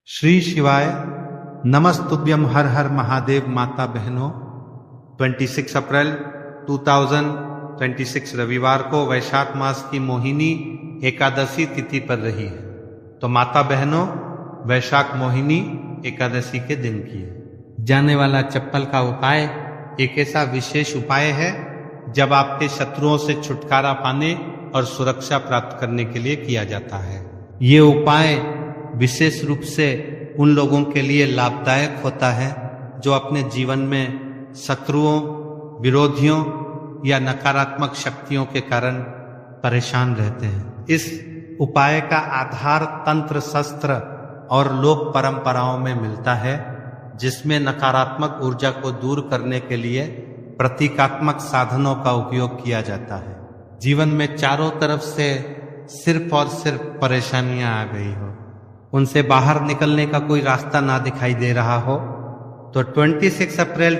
श्री शिवाय नमस्तुभ्यम हर हर महादेव। माता बहनों, 26 अप्रैल 2026 रविवार को वैशाख मास की मोहिनी एकादशी तिथि पर रही है। तो माता बहनों, वैशाख मोहिनी एकादशी के दिन की जाने वाला चप्पल का उपाय एक ऐसा विशेष उपाय है जब आपके शत्रुओं से छुटकारा पाने और सुरक्षा प्राप्त करने के लिए किया जाता है। ये उपाय विशेष रूप से उन लोगों के लिए लाभदायक होता है जो अपने जीवन में शत्रुओं, विरोधियों या नकारात्मक शक्तियों के कारण परेशान रहते हैं। इस उपाय का आधार तंत्र, शस्त्र और लोक परंपराओं में मिलता है, जिसमें नकारात्मक ऊर्जा को दूर करने के लिए प्रतीकात्मक साधनों का उपयोग किया जाता है। जीवन में चारों तरफ से सिर्फ और सिर्फ परेशानियां आ गई हो, उनसे बाहर निकलने का कोई रास्ता ना दिखाई दे रहा हो, तो 26 अप्रैल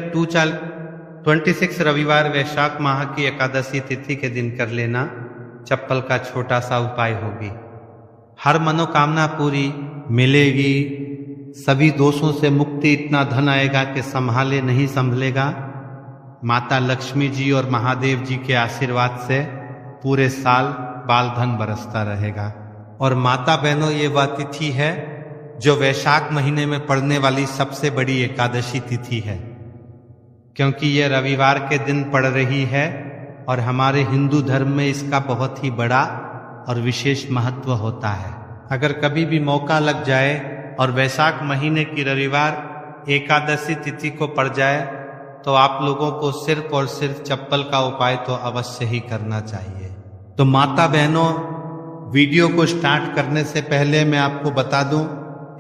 26 रविवार वैशाख माह की एकादशी तिथि के दिन कर लेना चप्पल का छोटा सा उपाय होगी। हर मनोकामना पूरी मिलेगी, सभी दोषों से मुक्ति, इतना धन आएगा कि संभाले नहीं संभलेगा। माता लक्ष्मी जी और महादेव जी के आशीर्वाद से पूरे साल बाल धन बरसता रहेगा। और माता बहनों, ये वह तिथि है जो वैशाख महीने में पड़ने वाली सबसे बड़ी एकादशी तिथि है, क्योंकि यह रविवार के दिन पड़ रही है और हमारे हिंदू धर्म में इसका बहुत ही बड़ा और विशेष महत्व होता है। अगर कभी भी मौका लग जाए और वैशाख महीने की रविवार एकादशी तिथि को पड़ जाए तो आप लोगों को सिर्फ और सिर्फ चप्पल का उपाय तो अवश्य ही करना चाहिए। तो माता बहनों, वीडियो को स्टार्ट करने से पहले मैं आपको बता दूं,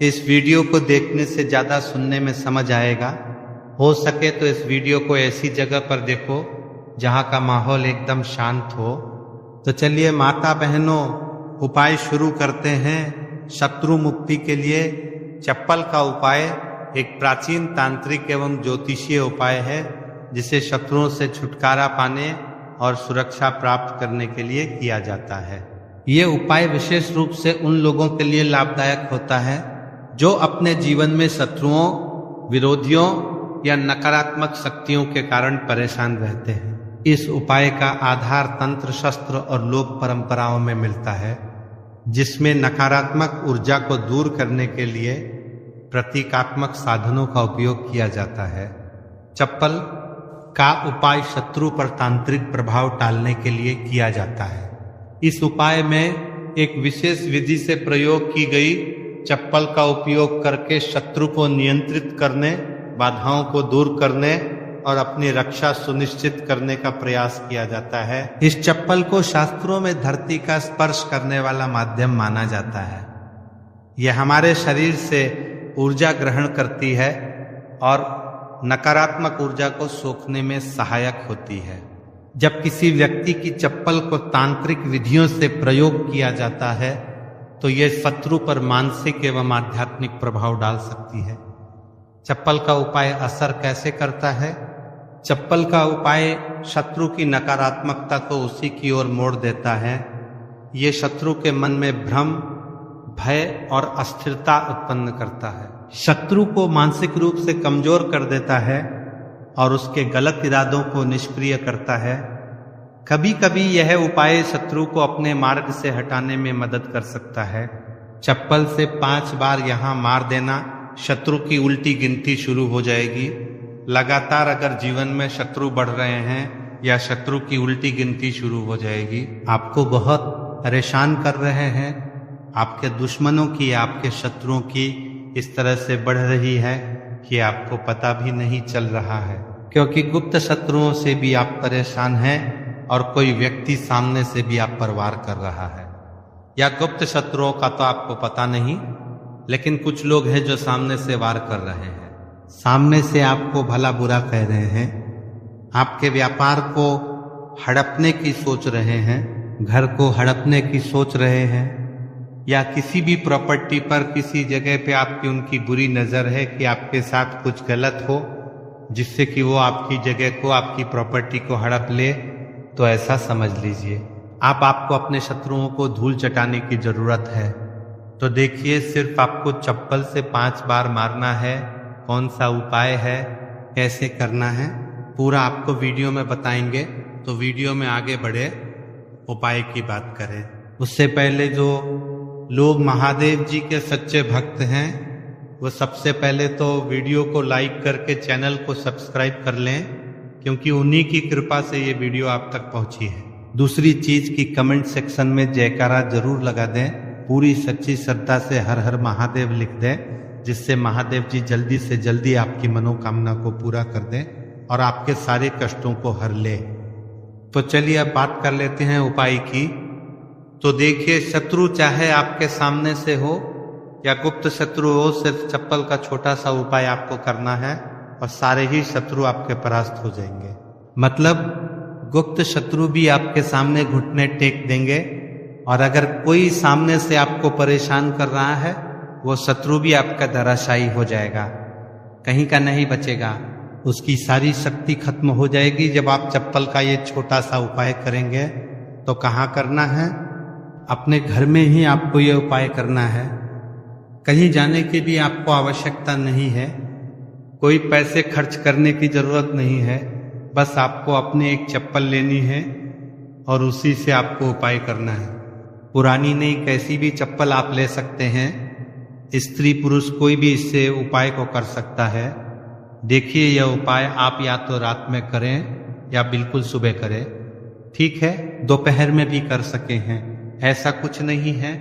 इस वीडियो को देखने से ज़्यादा सुनने में समझ आएगा। हो सके तो इस वीडियो को ऐसी जगह पर देखो जहां का माहौल एकदम शांत हो। तो चलिए माता बहनों, उपाय शुरू करते हैं। शत्रु मुक्ति के लिए चप्पल का उपाय एक प्राचीन तांत्रिक एवं ज्योतिषीय उपाय है, जिसे शत्रुओं से छुटकारा पाने और सुरक्षा प्राप्त करने के लिए किया जाता है। ये उपाय विशेष रूप से उन लोगों के लिए लाभदायक होता है जो अपने जीवन में शत्रुओं, विरोधियों या नकारात्मक शक्तियों के कारण परेशान रहते हैं। इस उपाय का आधार तंत्र, शस्त्र और लोक परंपराओं में मिलता है, जिसमें नकारात्मक ऊर्जा को दूर करने के लिए प्रतीकात्मक साधनों का उपयोग किया जाता है। चप्पल का उपाय शत्रु पर तांत्रिक प्रभाव टालने के लिए किया जाता है। इस उपाय में एक विशेष विधि से प्रयोग की गई चप्पल का उपयोग करके शत्रु को नियंत्रित करने, बाधाओं को दूर करने और अपनी रक्षा सुनिश्चित करने का प्रयास किया जाता है। इस चप्पल को शास्त्रों में धरती का स्पर्श करने वाला माध्यम माना जाता है। यह हमारे शरीर से ऊर्जा ग्रहण करती है और नकारात्मक ऊर्जा को सोखने में सहायक होती है। जब किसी व्यक्ति की चप्पल को तांत्रिक विधियों से प्रयोग किया जाता है तो यह शत्रु पर मानसिक एवं आध्यात्मिक प्रभाव डाल सकती है। चप्पल का उपाय असर कैसे करता है? चप्पल का उपाय शत्रु की नकारात्मकता को उसी की ओर मोड़ देता है। ये शत्रु के मन में भ्रम, भय और अस्थिरता उत्पन्न करता है। शत्रु को मानसिक रूप से कमजोर कर देता है और उसके गलत इरादों को निष्क्रिय करता है। कभी कभी यह उपाय शत्रु को अपने मार्ग से हटाने में मदद कर सकता है। चप्पल से 5 बार यहाँ मार देना, शत्रु की उल्टी गिनती शुरू हो जाएगी। लगातार अगर जीवन में शत्रु बढ़ रहे हैं या शत्रु की उल्टी गिनती शुरू हो जाएगी, आपको बहुत परेशान कर रहे हैं, आपके दुश्मनों की, आपके शत्रुओं की इस तरह से बढ़ रही है कि आपको पता भी नहीं चल रहा है, क्योंकि गुप्त शत्रुओं से भी आप परेशान हैं और कोई व्यक्ति सामने से भी आप पर वार कर रहा है। या गुप्त शत्रुओं का तो आपको पता नहीं, लेकिन कुछ लोग हैं जो सामने से वार कर रहे हैं, सामने से आपको भला बुरा कह रहे हैं, आपके व्यापार को हड़पने की सोच रहे हैं, घर को हड़पने की सोच रहे हैं, या किसी भी प्रॉपर्टी पर, किसी जगह पे आपकी उनकी बुरी नज़र है कि आपके साथ कुछ गलत हो, जिससे कि वो आपकी जगह को, आपकी प्रॉपर्टी को हड़प ले, तो ऐसा समझ लीजिए आपको अपने शत्रुओं को धूल चटाने की जरूरत है। तो देखिए, सिर्फ आपको चप्पल से 5 बार मारना है। कौन सा उपाय है, कैसे करना है, पूरा आपको वीडियो में बताएंगे। तो वीडियो में आगे बढ़े, उपाय की बात करें उससे पहले जो लोग महादेव जी के सच्चे भक्त हैं वो सबसे पहले तो वीडियो को लाइक करके चैनल को सब्सक्राइब कर लें, क्योंकि उन्हीं की कृपा से ये वीडियो आप तक पहुंची है। दूसरी चीज की कमेंट सेक्शन में जयकारा जरूर लगा दें, पूरी सच्ची श्रद्धा से हर हर महादेव लिख दें, जिससे महादेव जी जल्दी से जल्दी आपकी मनोकामना को पूरा कर दें और आपके सारे कष्टों को हर ले। तो चलिए अब बात कर लेते हैं उपाय की। तो देखिए, शत्रु चाहे आपके सामने से हो या गुप्त शत्रु हो, सिर्फ चप्पल का छोटा सा उपाय आपको करना है और सारे ही शत्रु आपके परास्त हो जाएंगे। मतलब गुप्त शत्रु भी आपके सामने घुटने टेक देंगे, और अगर कोई सामने से आपको परेशान कर रहा है वो शत्रु भी आपका धराशायी हो जाएगा, कहीं का नहीं बचेगा, उसकी सारी शक्ति खत्म हो जाएगी। जब आप चप्पल का ये छोटा सा उपाय करेंगे तो कहाँ करना है, अपने घर में ही आपको ये उपाय करना है। कहीं जाने की भी आपको आवश्यकता नहीं है, कोई पैसे खर्च करने की जरूरत नहीं है, बस आपको अपनी एक चप्पल लेनी है और उसी से आपको उपाय करना है। पुरानी नहीं, कैसी भी चप्पल आप ले सकते हैं, स्त्री पुरुष कोई भी इससे उपाय को कर सकता है। देखिए, यह उपाय आप या तो रात में करें या बिल्कुल सुबह करें, ठीक है, दोपहर में भी कर सके हैं, ऐसा कुछ नहीं है,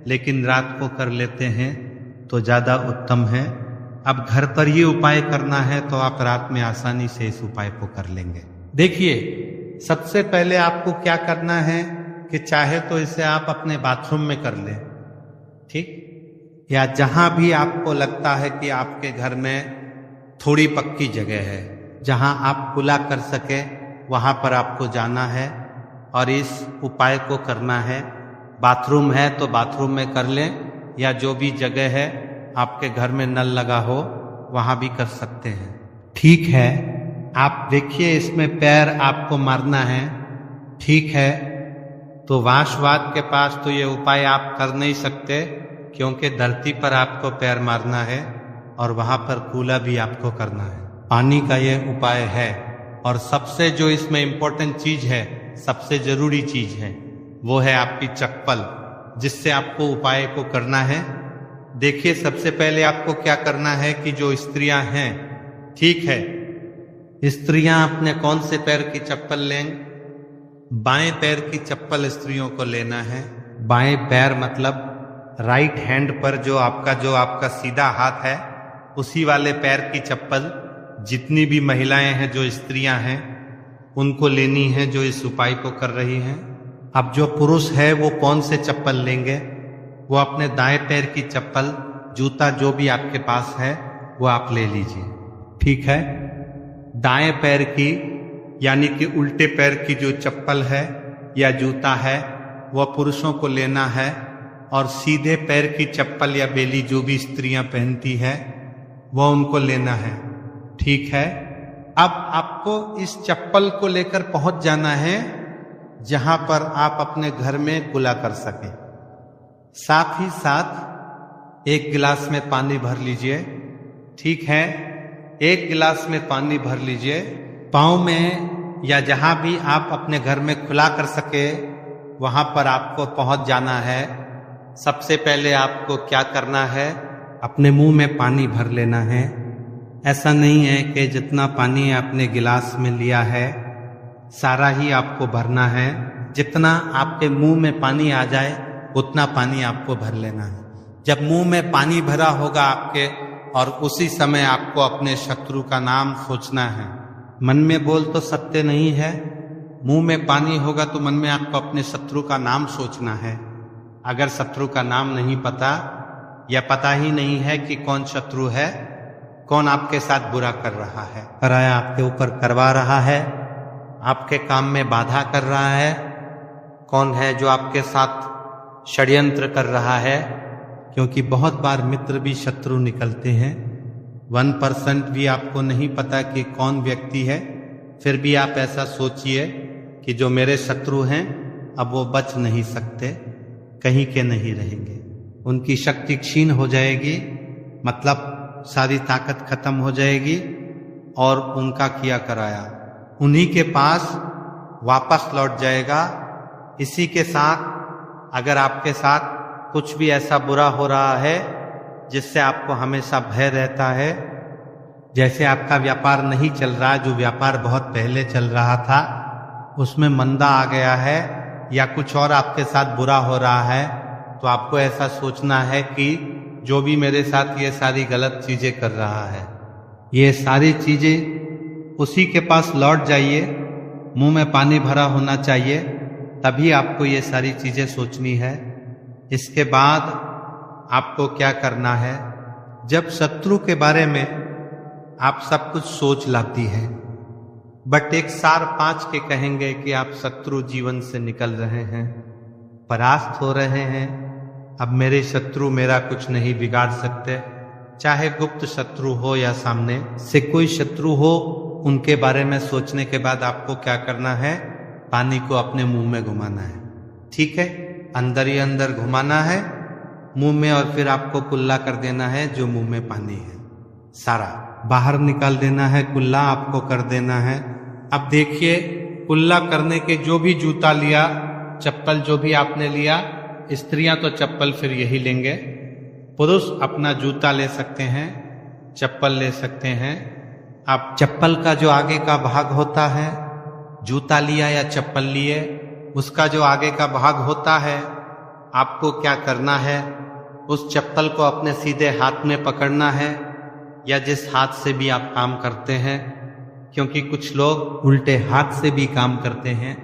लेकिन रात को कर लेते हैं तो ज़्यादा उत्तम है। अब घर पर ये उपाय करना है तो आप रात में आसानी से इस उपाय को कर लेंगे। देखिए, सबसे पहले आपको क्या करना है कि चाहे तो इसे आप अपने बाथरूम में कर लें, ठीक, या जहां भी आपको लगता है कि आपके घर में थोड़ी पक्की जगह है, जहां आप खुला कर सके, वहां पर आपको जाना है और इस उपाय को करना है। बाथरूम है तो बाथरूम में कर लें, या जो भी जगह है आपके घर में नल लगा हो वहां भी कर सकते हैं, ठीक है। आप देखिए, इसमें पैर आपको मारना है, ठीक है। तो वाशवाद के पास तो ये उपाय आप कर नहीं सकते, क्योंकि धरती पर आपको पैर मारना है और वहां पर कूला भी आपको करना है। पानी का ये उपाय है, और सबसे जो इसमें इम्पोर्टेंट चीज है, सबसे जरूरी चीज है, वो है आपकी चप्पल, जिससे आपको उपाय को करना है। देखिए, सबसे पहले आपको क्या करना है कि जो स्त्रियां हैं, ठीक है, स्त्रियां अपने कौन से पैर की चप्पल लें, बाएं पैर की चप्पल स्त्रियों को लेना है। बाएं पैर मतलब राइट हैंड पर जो आपका सीधा हाथ है, उसी वाले पैर की चप्पल जितनी भी महिलाएं हैं, जो स्त्रियां हैं, उनको लेनी है, जो इस उपाय को कर रही हैं। अब जो पुरुष है वो कौन से चप्पल लेंगे, वो अपने दाएं पैर की चप्पल, जूता जो भी आपके पास है वो आप ले लीजिए, ठीक है। दाएं पैर की यानी कि उल्टे पैर की जो चप्पल है या जूता है वह पुरुषों को लेना है, और सीधे पैर की चप्पल या बेली जो भी स्त्रियां पहनती है वह उनको लेना है, ठीक है। अब आपको इस चप्पल को लेकर पहुंच जाना है जहां पर आप अपने घर में कुला कर सके। साथ ही साथ एक गिलास में पानी भर लीजिए, ठीक है। एक गिलास में पानी भर लीजिए, पाँव में या जहां भी आप अपने घर में खुला कर सके वहां पर आपको पहुंच जाना है। सबसे पहले आपको क्या करना है, अपने मुंह में पानी भर लेना है। ऐसा नहीं है कि जितना पानी आपने गिलास में लिया है सारा ही आपको भरना है, जितना आपके मुंह में पानी आ जाए उतना पानी आपको भर लेना है। जब मुंह में पानी भरा होगा आपके, और उसी समय आपको अपने शत्रु का नाम सोचना है। मन में बोल तो सकते नहीं है, मुंह में पानी होगा तो मन में आपको अपने शत्रु का नाम सोचना है। अगर शत्रु का नाम नहीं पता या पता ही नहीं है कि कौन शत्रु है, कौन आपके साथ बुरा कर रहा है, पराया आपके ऊपर करवा रहा है, आपके काम में बाधा कर रहा है, कौन है जो आपके साथ षड्यंत्र कर रहा है, क्योंकि बहुत बार मित्र भी शत्रु निकलते हैं। 1% भी आपको नहीं पता कि कौन व्यक्ति है, फिर भी आप ऐसा सोचिए कि जो मेरे शत्रु हैं अब वो बच नहीं सकते, कहीं के नहीं रहेंगे, उनकी शक्ति क्षीण हो जाएगी, मतलब सारी ताकत खत्म हो जाएगी और उनका किया कराया उन्हीं के पास वापस लौट जाएगा। इसी के साथ अगर आपके साथ कुछ भी ऐसा बुरा हो रहा है जिससे आपको हमेशा भय रहता है, जैसे आपका व्यापार नहीं चल रहा है, जो व्यापार बहुत पहले चल रहा था उसमें मंदा आ गया है, या कुछ और आपके साथ बुरा हो रहा है, तो आपको ऐसा सोचना है कि जो भी मेरे साथ ये सारी गलत चीजें कर रहा है, ये सारी चीजें उसी के पास लौट जाइए। मुंह में पानी भरा होना चाहिए, तभी आपको ये सारी चीजें सोचनी है। इसके बाद आपको क्या करना है, जब शत्रु के बारे में आप सब कुछ सोच लाती है, बट एक सार 5 के कहेंगे कि आप शत्रु जीवन से निकल रहे हैं, परास्त हो रहे हैं। अब मेरे शत्रु मेरा कुछ नहीं बिगाड़ सकते, चाहे गुप्त शत्रु हो या सामने से कोई शत्रु हो। उनके बारे में सोचने के बाद आपको क्या करना है, पानी को अपने मुंह में घुमाना है। ठीक है, अंदर ही अंदर घुमाना है मुंह में, और फिर आपको कुल्ला कर देना है जो मुंह में पानी है, सारा बाहर निकाल देना है, कुल्ला आपको कर देना है। अब देखिए, कुल्ला करने के जो भी जूता लिया, चप्पल जो भी आपने लिया, स्त्रियां तो चप्पल फिर यही लेंगे, पुरुष अपना जूता ले सकते हैं, चप्पल ले सकते हैं। आप चप्पल का जो आगे का भाग होता है, जूता लिया या चप्पल लिए, उसका जो आगे का भाग होता है, आपको क्या करना है, उस चप्पल को अपने सीधे हाथ में पकड़ना है, या जिस हाथ से भी आप काम करते हैं, क्योंकि कुछ लोग उल्टे हाथ से भी काम करते हैं,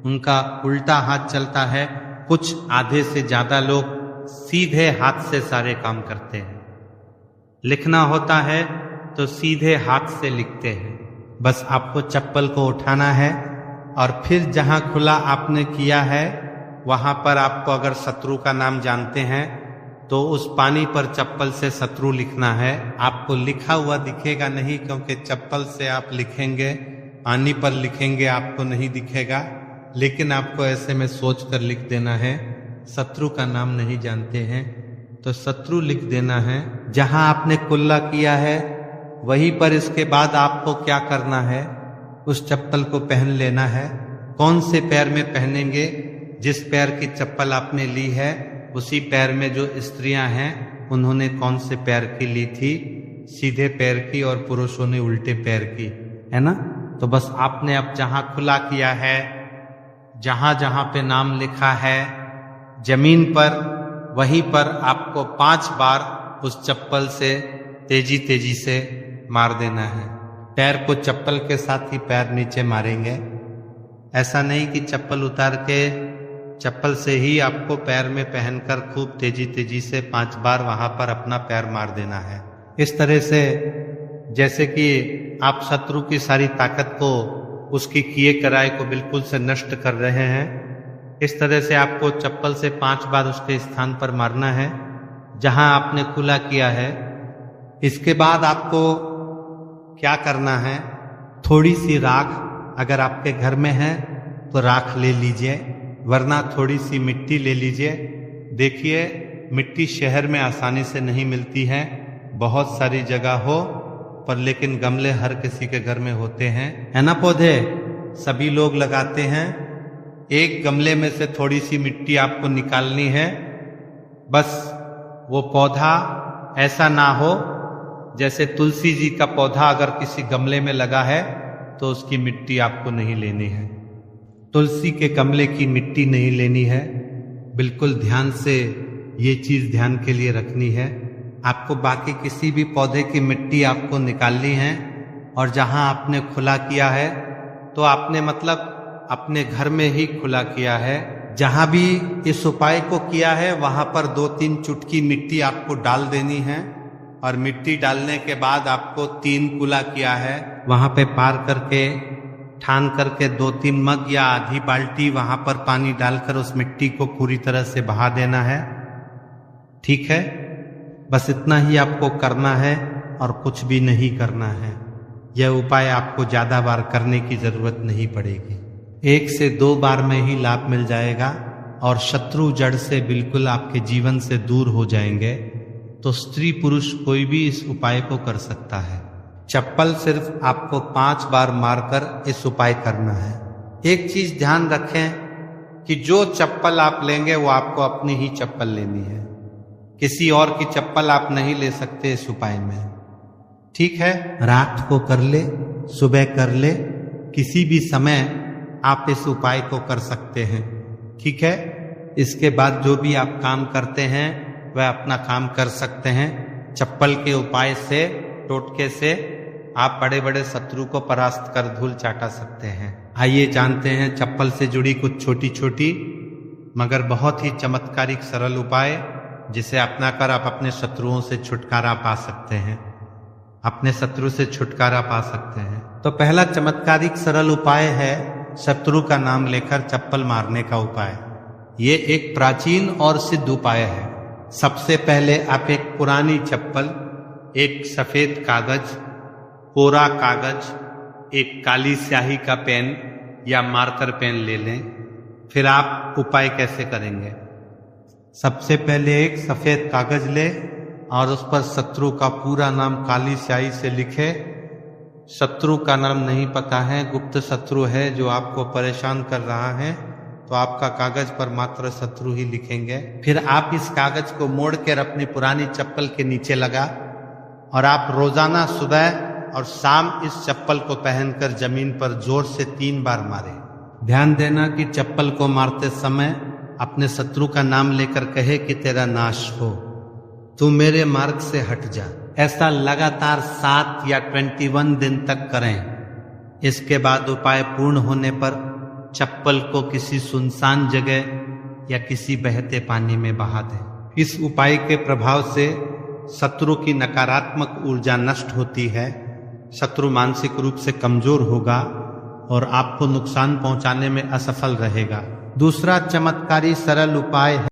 उनका उल्टा हाथ चलता है। कुछ आधे से ज्यादा लोग सीधे हाथ से सारे काम करते हैं। लिखना होता है तो सीधे हाथ से लिखते हैं। बस आपको चप्पल को उठाना है और फिर जहां खुला आपने किया है वहां पर आपको, अगर शत्रु का नाम जानते हैं तो उस पानी पर चप्पल से शत्रु लिखना है। आपको लिखा हुआ दिखेगा नहीं, क्योंकि चप्पल से आप लिखेंगे, पानी पर लिखेंगे, आपको नहीं दिखेगा, लेकिन आपको ऐसे में सोच कर लिख देना है। शत्रु का नाम नहीं जानते हैं तो शत्रु लिख देना है। जहां आपने कुल्ला किया है वहीं पर इसके बाद आपको क्या करना है, उस चप्पल को पहन लेना है। कौन से पैर में पहनेंगे, जिस पैर की चप्पल आपने ली है उसी पैर में। जो स्त्रियां हैं उन्होंने कौन से पैर की ली थी, सीधे पैर की, और पुरुषों ने उल्टे पैर की, है ना। तो बस आपने अब जहां खुला किया है, जहां जहां पे नाम लिखा है जमीन पर, वहीं पर आपको 5 बार उस चप्पल से तेजी तेजी से मार देना है। पैर को चप्पल के साथ ही पैर नीचे मारेंगे, ऐसा नहीं कि चप्पल उतार के चप्पल से ही आपको पैर में पहनकर खूब तेजी तेजी से 5 बार वहां पर अपना पैर मार देना है। इस तरह से जैसे कि आप शत्रु की सारी ताकत को, उसकी किए कराए को बिल्कुल से नष्ट कर रहे हैं, इस तरह से आपको चप्पल से 5 बार उसके स्थान पर मारना है जहां आपने खुला किया है। इसके बाद आपको क्या करना है, थोड़ी सी राख अगर आपके घर में है तो राख ले लीजिए, वरना थोड़ी सी मिट्टी ले लीजिए। देखिए, मिट्टी शहर में आसानी से नहीं मिलती है, बहुत सारी जगह हो पर, लेकिन गमले हर किसी के घर में होते हैं, है ना। पौधे सभी लोग लगाते हैं। एक गमले में से थोड़ी सी मिट्टी आपको निकालनी है। बस वो पौधा ऐसा ना हो, जैसे तुलसी जी का पौधा अगर किसी गमले में लगा है तो उसकी मिट्टी आपको नहीं लेनी है, तुलसी के गमले की मिट्टी नहीं लेनी है। बिल्कुल ध्यान से ये चीज ध्यान के लिए रखनी है। आपको बाकी किसी भी पौधे की मिट्टी आपको निकालनी है, और जहां आपने खुला किया है तो आपने मतलब अपने घर में ही खुला किया है। जहां भी इस उपाय को किया है वहां पर 2-3 चुटकी मिट्टी आपको डाल देनी है, और मिट्टी डालने के बाद आपको 3 कुला किया है वहां पे पार करके, ठान करके 2-3 मग या आधी बाल्टी वहां पर पानी डालकर उस मिट्टी को पूरी तरह से बहा देना है। ठीक है, बस इतना ही आपको करना है और कुछ भी नहीं करना है। यह उपाय आपको ज्यादा बार करने की जरूरत नहीं पड़ेगी, 1 से 2 बार में ही लाभ मिल जाएगा। और शत्रु जड़ से बिल्कुल आपके जीवन से दूर हो जाएंगे, तो स्त्री पुरुष कोई भी इस उपाय को कर सकता है। चप्पल सिर्फ आपको 5 बार मारकर इस उपाय करना है। एक चीज ध्यान रखें कि जो चप्पल आप लेंगे वो आपको अपनी ही चप्पल लेनी है, किसी और की चप्पल आप नहीं ले सकते इस उपाय में। ठीक है, रात को कर ले, सुबह कर ले, किसी भी समय आप इस उपाय को कर सकते हैं। ठीक है, इसके बाद जो भी आप काम करते हैं वह अपना काम कर सकते हैं। चप्पल के उपाय से, टोटके से आप बड़े बड़े शत्रु को परास्त कर धूल चाटा सकते हैं। आइए जानते हैं चप्पल से जुड़ी कुछ छोटी छोटी मगर बहुत ही चमत्कारिक सरल उपाय, जिसे अपनाकर आप अपने शत्रुओं से छुटकारा पा सकते हैं, अपने शत्रु से छुटकारा पा सकते हैं। तो पहला चमत्कारिक सरल उपाय है शत्रु का नाम लेकर चप्पल मारने का उपाय। ये एक प्राचीन और सिद्ध उपाय है। सबसे पहले आप एक पुरानी चप्पल, एक सफेद कागज, कोरा कागज, एक काली स्याही का पेन या मार्कर पेन ले लें। फिर आप उपाय कैसे करेंगे? सबसे पहले एक सफेद कागज ले और उस पर शत्रु का पूरा नाम काली स्याही से लिखे। शत्रु का नाम नहीं पता है, गुप्त शत्रु है जो आपको परेशान कर रहा है, तो आपका कागज पर मात्र शत्रु ही लिखेंगे। फिर आप इस कागज को मोड़ कर अपनी पुरानी चप्पल के नीचे लगा और आप रोजाना सुबह और शाम इस चप्पल को पहनकर जमीन पर जोर से 3 बार मारे। ध्यान देना कि चप्पल को मारते समय अपने शत्रु का नाम लेकर कहे कि तेरा नाश हो, तू मेरे मार्ग से हट जा। ऐसा लगातार 7 या 21 दिन तक करें। इसके बाद उपाय पूर्ण होने पर चप्पल को किसी सुनसान जगह या किसी बहते पानी में बहा दें। इस उपाय के प्रभाव से शत्रु की नकारात्मक ऊर्जा नष्ट होती है, शत्रु मानसिक रूप से कमजोर होगा और आपको नुकसान पहुंचाने में असफल रहेगा। दूसरा चमत्कारी सरल उपाय है